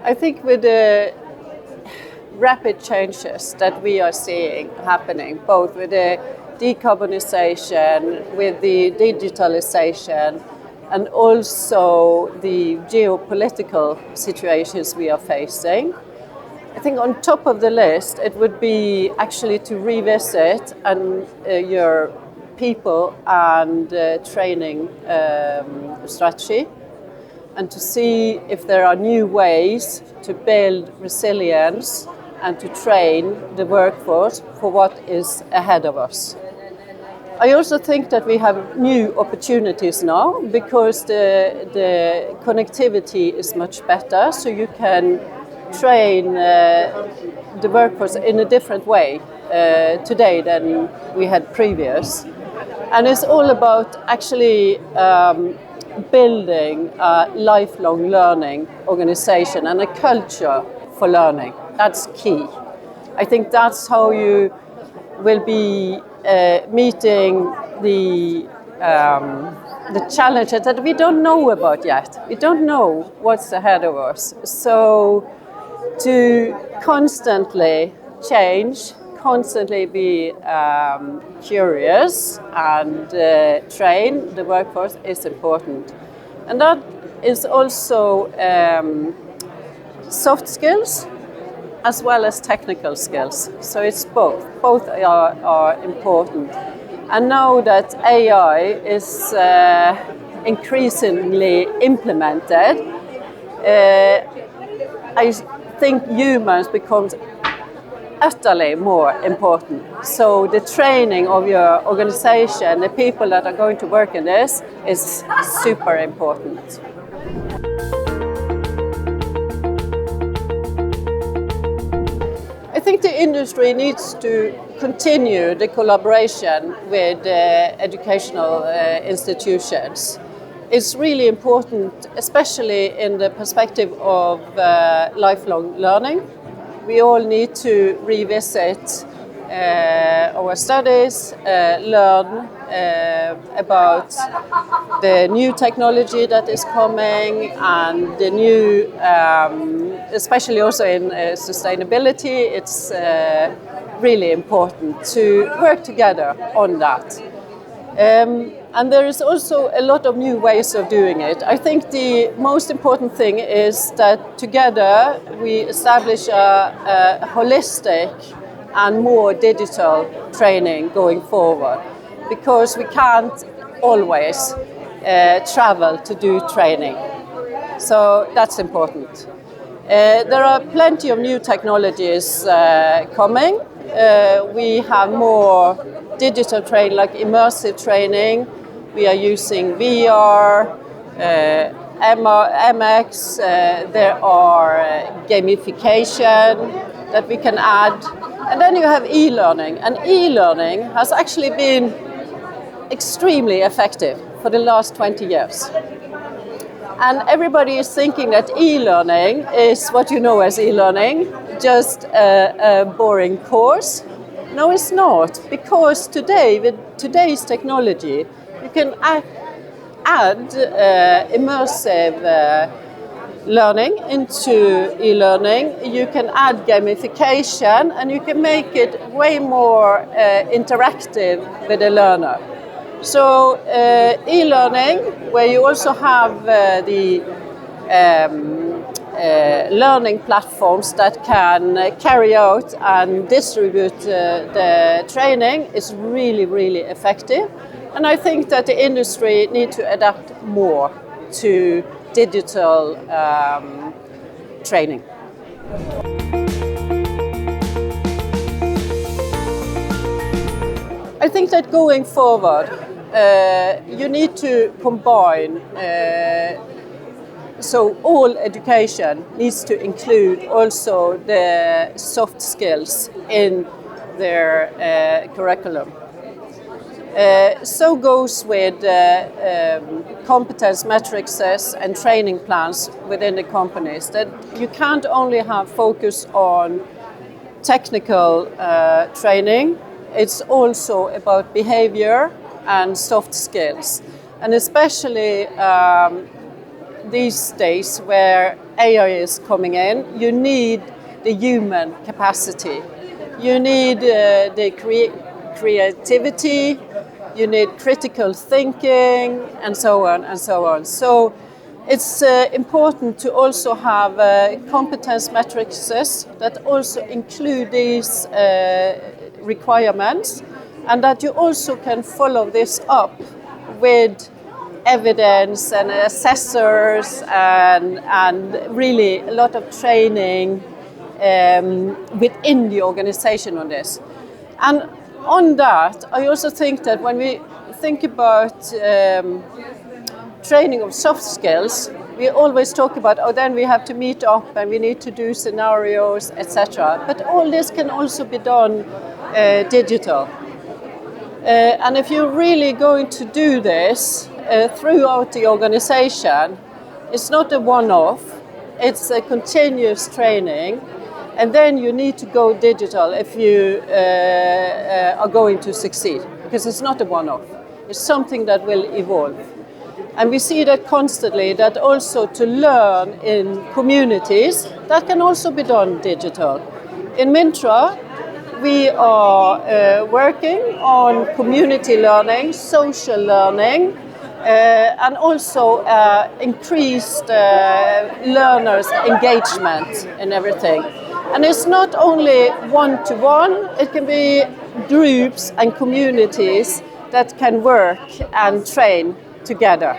I think with the rapid changes that we are seeing happening, both with the decarbonization, with the digitalization, and also the geopolitical situations we are facing, I think on top of the list it would be actually to revisit your people and training strategy, and to see if there are new ways to build resilience and to train the workforce for what is ahead of us. I also think that we have new opportunities now because the connectivity is much better, so you can train the workforce in a different way today than we had previous. And it's all about actually building a lifelong learning organization and a culture for learning. That's key. I think that's how you will be meeting the challenges that we don't know about yet. We don't know what's ahead of us. So to constantly change, constantly be curious and train the workforce is important. And that is also soft skills as well as technical skills. So it's both. Both are important. And now that AI is increasingly implemented, I think humans becomes utterly more important. So the training of your organization, the people that are going to work in this, is super important. I think the industry needs to continue the collaboration with educational institutions. It's really important, especially in the perspective of lifelong learning. We all need to revisit our studies, learn about the new technology that is coming, and the new, especially also in sustainability, it's really important to work together on that. And there is also a lot of new ways of doing it. I think the most important thing is that together we establish a holistic and more digital training going forward, because we can't always travel to do training. So that's important. There are plenty of new technologies coming. We have more digital training, like immersive training. We are using VR, MX, there are gamification that we can add. And then you have e-learning. And e-learning has actually been extremely effective for the last 20 years. And everybody is thinking that e-learning is what you know as e-learning, just a boring course. No, it's not, because today, with today's technology, you can add immersive learning into e-learning. You can add gamification, and you can make it way more interactive with the learner. So e-learning, where you also have the learning platforms that can carry out and distribute the training, is really, really effective. And I think that the industry needs to adapt more to digital training. I think that going forward, you need to combine, so all education needs to include also the soft skills in their curriculum. So goes with competence matrices and training plans within the companies, that you can't only have focus on technical training, it's also about behavior and soft skills. And especially these days where AI is coming in, you need the human capacity. You need the creativity, you need critical thinking, and so on and so on. So it's important to also have competence matrices that also include these requirements, and that you also can follow this up with evidence and assessors and really a lot of training within the organization on this. And on that, I also think that when we think about training of soft skills, we always talk about, oh, then we have to meet up and we need to do scenarios, etc. But all this can also be done digital. And if you're really going to do this throughout the organization, it's not a one-off, it's a continuous training. And then you need to go digital if you are going to succeed, because it's not a one-off. It's something that will evolve. And we see that constantly, that also to learn in communities, that can also be done digital. In Mintra, we are working on community learning, social learning, and also increased learners' engagement in everything. And it's not only one-to-one, it can be groups and communities that can work and train together.